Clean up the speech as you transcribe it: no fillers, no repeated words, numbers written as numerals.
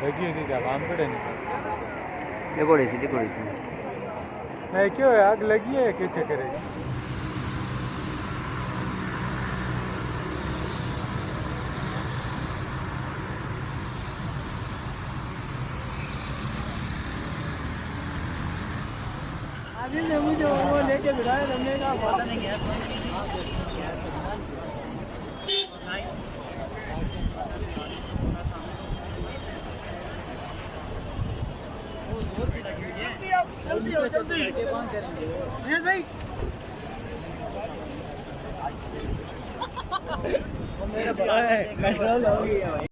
लगी होती क्या काम पड़े नहीं लिकोड़ी सी नहीं क्यों है आग लगी है क्या चक्कर है अभी ने मुझे वो लेके भिड़ाया रमने का पता नहीं गया जल्दी हो जल्दी मेरा बड़ा है कंट्रोल हो गया भाई।